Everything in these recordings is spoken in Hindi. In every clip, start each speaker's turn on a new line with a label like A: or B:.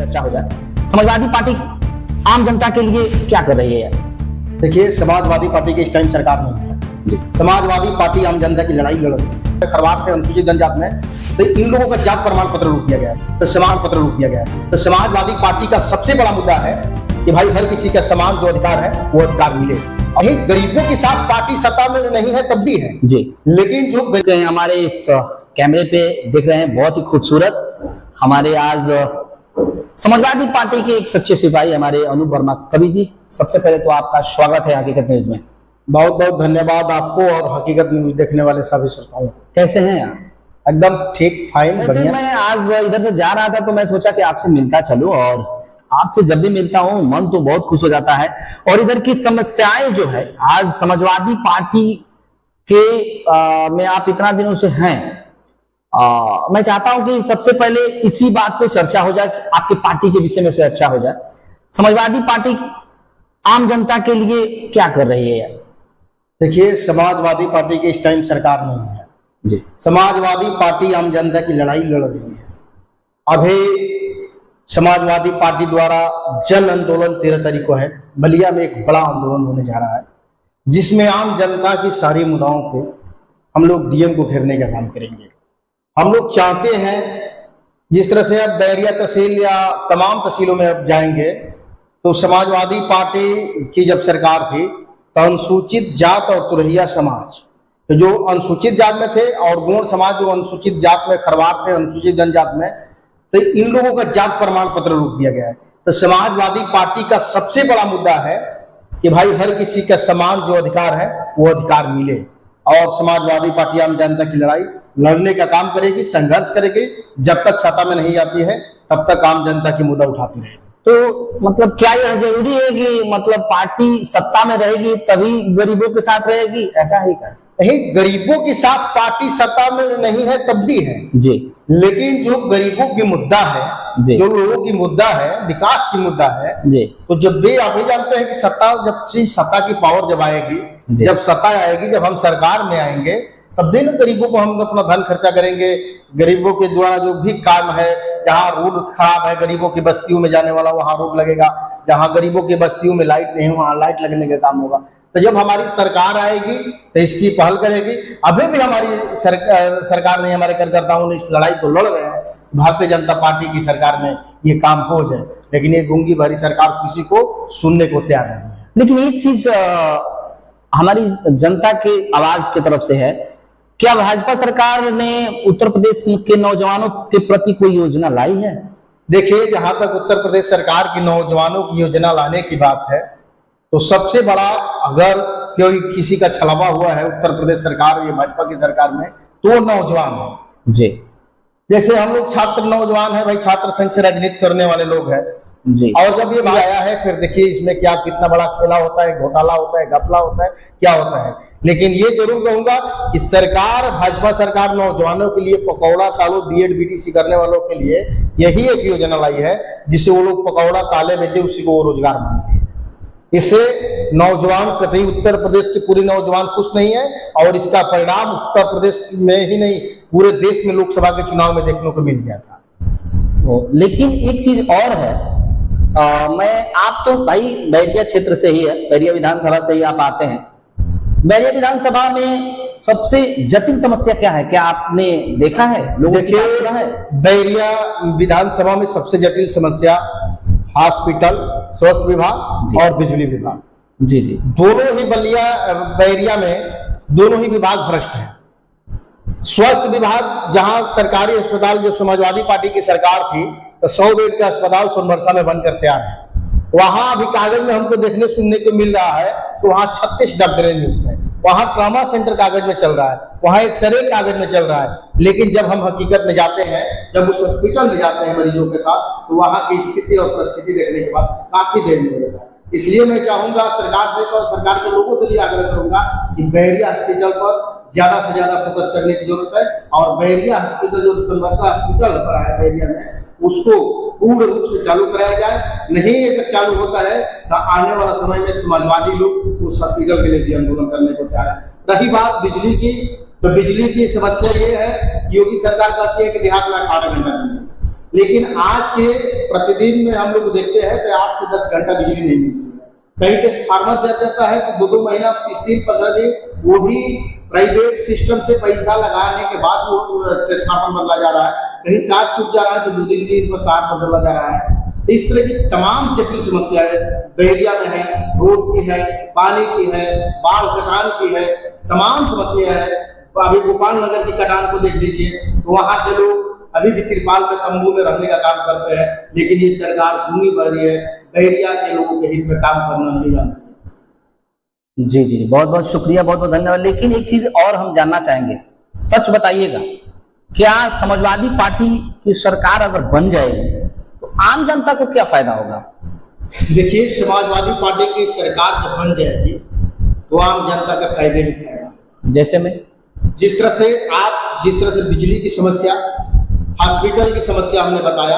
A: चर्चा हो जाए। समाजवादी पार्टी आम जनता के लिए क्या कर रही है?
B: देखिए, समाजवादी पार्टी की इस टाइम सरकार नहीं है। समाजवादी पार्टी आम जनता की लड़ाई लड़ रही है। खरवार के अनुसूचित जनजाति में तो इन लोगों का जात प्रमाण पत्र रोक दिया गया है, तो समान पत्र रोक दिया गया है। तो समाजवादी पार्टी का सबसे बड़ा मुद्दा है कि भाई हर किसी का समान जो अधिकार है वो अधिकार मिले। अभी गरीबों के साथ पार्टी सत्ता में नहीं है तब भी है
A: जी,
B: लेकिन जो
A: हमारे इस कैमरे पे देख रहे हैं बहुत ही खूबसूरत हमारे आज समाजवादी पार्टी के एक सच्चे सिपाही हमारे अनूप वर्मा कवि जी, सबसे पहले तो आपका स्वागत है हकीकत न्यूज में।
B: बहुत बहुत धन्यवाद आपको और हकीकत न्यूज देखने वाले सभी श्रोताओं।
A: कैसे हैं आप?
B: एकदम ठीक, फाइन, बढ़िया।
A: मैं आज इधर से जा रहा था तो मैं सोचा कि आपसे मिलता चलूं, और आपसे जब भी मिलता हूं मन तो बहुत खुश हो जाता है। और इधर की समस्याएं जो है आज समाजवादी पार्टी के में आप इतना दिनों से हैं, मैं चाहता हूं कि सबसे पहले इसी बात पे चर्चा हो जाए कि आपकी पार्टी के विषय में चर्चा हो जाए। समाजवादी पार्टी आम जनता के लिए क्या कर रही है?
B: देखिए, समाजवादी पार्टी की इस टाइम सरकार नहीं है
A: जी।
B: समाजवादी पार्टी आम जनता की लड़ाई लड़ रही है। अभी समाजवादी पार्टी द्वारा जन आंदोलन 13 तारीख को है, बलिया में एक बड़ा आंदोलन होने जा रहा है जिसमें आम जनता की सारी मुद्दाओं पे हम लोग डीएम को घेरने का काम करेंगे। हम लोग चाहते हैं जिस तरह से अब बैरिया तहसील या तमाम तहसीलों में अब जाएंगे तो समाजवादी पार्टी की जब सरकार थी तो अनुसूचित जात और तुरहिया समाज तो जो अनुसूचित जात में थे और गौड़ समाज जो अनुसूचित जात में खरवार थे अनुसूचित जनजात में, तो इन लोगों का जात प्रमाण पत्र रोक दिया गया है। तो समाजवादी पार्टी का सबसे बड़ा मुद्दा है कि भाई हर किसी का समान जो अधिकार है वो अधिकार मिले, और समाजवादी पार्टी आम जनता की लड़ाई लड़ने का काम करेगी, संघर्ष करेगी। जब तक सत्ता में नहीं आती है तब तक आम जनता की मुद्दा उठाती रहेगी।
A: तो मतलब क्या यह जरूरी है कि मतलब पार्टी सत्ता में रहेगी तभी गरीबों के साथ रहेगी, ऐसा ही कर?
B: नहीं, गरीबों के साथ पार्टी सत्ता में नहीं है तब भी है
A: जी,
B: लेकिन जो गरीबों की मुद्दा है, जो लोगों की मुद्दा है, विकास की मुद्दा है
A: जी,
B: तो जब भी आप ही जानते हैं कि सत्ता की पावर जब आएगी, जब सत्ता आएगी, जब हम सरकार में आएंगे तब भी ना गरीबों को हम अपना धन खर्चा करेंगे। गरीबों के द्वारा जो भी काम है, जहाँ रोड खराब है गरीबों की बस्तियों में जाने वाला वहां रोड लगेगा, जहाँ गरीबों की बस्तियों में लाइट नहीं है वहां लाइट लगने का काम होगा। तो जब हमारी सरकार आएगी तो इसकी पहल करेगी। अभी भी हमारी सरकार ने, हमारे कार्यकर्ताओं ने इस लड़ाई को लड़ रहे हैं, भारतीय जनता पार्टी की सरकार में ये काम हो जाए, लेकिन ये गूंगी भरी सरकार किसी को सुनने को तैयार नहीं है।
A: लेकिन एक चीज हमारी जनता के आवाज की तरफ से है, क्या भाजपा सरकार ने उत्तर प्रदेश के नौजवानों के प्रति कोई योजना लाई है?
B: देखिए, जहां तक उत्तर प्रदेश सरकार की नौजवानों की योजना लाने की बात है तो सबसे बड़ा, अगर कोई किसी का छलावा हुआ है उत्तर प्रदेश सरकार या भाजपा की सरकार में तो वो नौजवान है जी। जैसे हम लोग छात्र नौजवान है भाई, छात्र संघ से राजनीति करने वाले लोग हैं जी। और जब ये आया है फिर देखिए इसमें क्या कितना बड़ा खेला होता है, घोटाला होता है, घपला होता है, क्या होता है। लेकिन ये जरूर कहूंगा कि सरकार, भाजपा सरकार नौजवानों के लिए पकौड़ा तालू बीएड बीटीसी करने वालों के लिए यही एक योजना लाई है जिससे वो लोग पकौड़ा ताले बेचे, उसी को वो रोजगार मानते हैं। इससे नौजवान कतई उत्तर प्रदेश के पूरे नौजवान खुश नहीं है, और इसका परिणाम उत्तर प्रदेश में ही नहीं पूरे देश में लोकसभा के चुनाव में देखने को मिल गया था।
A: लेकिन एक चीज और है, मैं आप तो भाई बैरिया क्षेत्र से ही है, बैरिया विधानसभा से ही आप आते हैं। बैरिया विधानसभा में सबसे जटिल समस्या क्या है, क्या आपने देखा है, लोगों की बात सुना है?
B: बैरिया विधानसभा में सबसे जटिल समस्या हॉस्पिटल, स्वास्थ्य विभाग और बिजली विभाग
A: जी जी,
B: दोनों ही बैरिया में दोनों ही विभाग भ्रष्ट है। स्वास्थ्य विभाग, जहां सरकारी अस्पताल जब समाजवादी पार्टी की सरकार थी तो 100 बेड का अस्पताल सोनभरसा में बनकर तैयार है, वहां अभी कागज में हमको देखने सुनने को मिल रहा है तो वहां 36 डॉक्टर नियुक्त है, वहां ट्रॉमा सेंटर कागज में चल रहा है, वहां एक्सरे कागज में चल रहा है। लेकिन जब हम हकीकत में जाते हैं, जब उस हॉस्पिटल में जाते हैं मरीजों के साथ, तो वहां की स्थिति और परिस्थिति देखने के बाद काफी देर में हो जाता है। इसलिए मैं चाहूंगा सरकार से और सरकार के लोगों से भी आग्रह करूंगा कि बैरिया हॉस्पिटल पर ज्यादा से ज्यादा फोकस करने की जरूरत है, और बैरिया हॉस्पिटल जो सोनभरसा हॉस्पिटल पर है बैरिया में, उसको पूर्ण रूप से चालू कराया जाए। नहीं अगर चालू होता है तो आने वाला समय में समाजवादी लोग उस हॉस्पिटल के लिए भी आंदोलन करने को तैयार है। रही बात बिजली की, तो बिजली की समस्या ये है, योगी सरकार कहती है कि देहात में 18 घंटा लेकिन आज के प्रतिदिन में हम लोग देखते हैं कि 8 से 10 घंटा बिजली नहीं मिलती है। कहीं ट्रांसफार्मर जल जाता है तो 2-2 महीना, 30 दिन, 15 दिन, वो भी प्राइवेट सिस्टम से पैसा लगाने के बाद वो ट्रांसफार्मर बदला जा रहा है। कहीं तार टूट जा रहा है तो 2-3 दिन पर तार बदला जा रहा है। इस तरह की तमाम जटिल समस्याएं बहरिया में है, रोड की है, पानी की है, बाढ़ कटान की है, तमाम समस्या है। अभी गोपाल नगर की कटान को देख लीजिए, तो वहां के लोग अभी भी तिरपाल के तंबू में रहने का काम करते हैं, लेकिन ये सरकार घूमी भर रही है, बहरिया के लोगों के हित में काम करना नहीं जानती।
A: जी जी, बहुत बहुत शुक्रिया, बहुत बहुत धन्यवाद। लेकिन एक चीज और हम जानना चाहेंगे, सच बताइएगा, क्या समाजवादी पार्टी की सरकार अगर बन जाएगी तो आम जनता को क्या फायदा होगा?
B: देखिए, समाजवादी पार्टी की सरकार जब बन जाएगी तो आम जनता का फायदे ही फायदा।
A: जैसे में
B: जिस तरह से बिजली की समस्या, हॉस्पिटल की समस्या हमने बताया,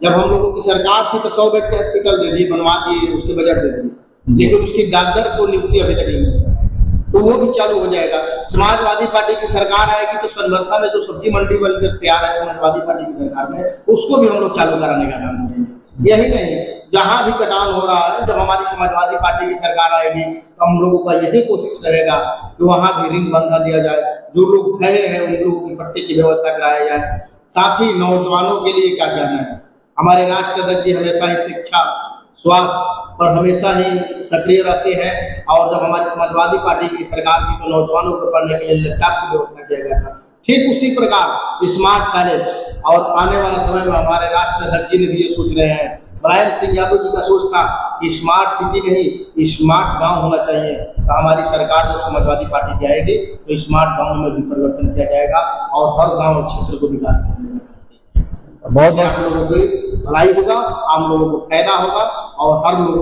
B: जब हम लोगों की सरकार थी तो 100 बेड के हॉस्पिटल दे दिए, बनवा दिए, उसके बजट दे दिए, लेकिन उसकी डॉक्टर को नियुक्ति अभी तक नहीं मिल रहा है, तो वो भी चालू हो जाएगा। समाजवादी पार्टी की सरकार आएगी तो सोनबरसा में जो सब्जी मंडी बनकर तैयार है समाजवादी पार्टी की सरकार में, उसको भी हम लोग चालू कराने का काम करेंगे। यही नहीं, जहां भी कटान हो रहा है, जब हमारी समाजवादी पार्टी की सरकार आएगी तो हम लोगों का यही कोशिश रहेगा कि वहां भी रिंग बंधा दिया जाए, जो लोग गए हैं उन लोगों की पट्टी की व्यवस्था कराया जाए। साथ ही नौजवानों के लिए क्या कहना है, हमारे राष्ट्राध्यक्ष जी हमेशा ही शिक्षा, स्वास्थ्य पर हमेशा ही सक्रिय रहते हैं, और जब हमारी समाजवादी पार्टी की सरकार थी तो नौजवानों को पढ़ने के लिए लैपटॉप की व्यवस्था किया गया था। ठीक उसी प्रकार स्मार्ट कॉलेज, और आने वाले समय में हमारे राष्ट्राध्यक्ष जी ने भी ये सोच रहे हैं, मुलायम सिंह यादव जी का सोच था कि स्मार्ट सिटी नहीं स्मार्ट गांव होना चाहिए, तो हमारी सरकार जब समाजवादी पार्टी की आएगी तो स्मार्ट गांव में भी परिवर्तन किया जाएगा और हर गांव क्षेत्र को विकास करने में
A: बहुत
B: बहुत लोगों की भलाई होगा, आम लोगों को फायदा होगा और हर लोगों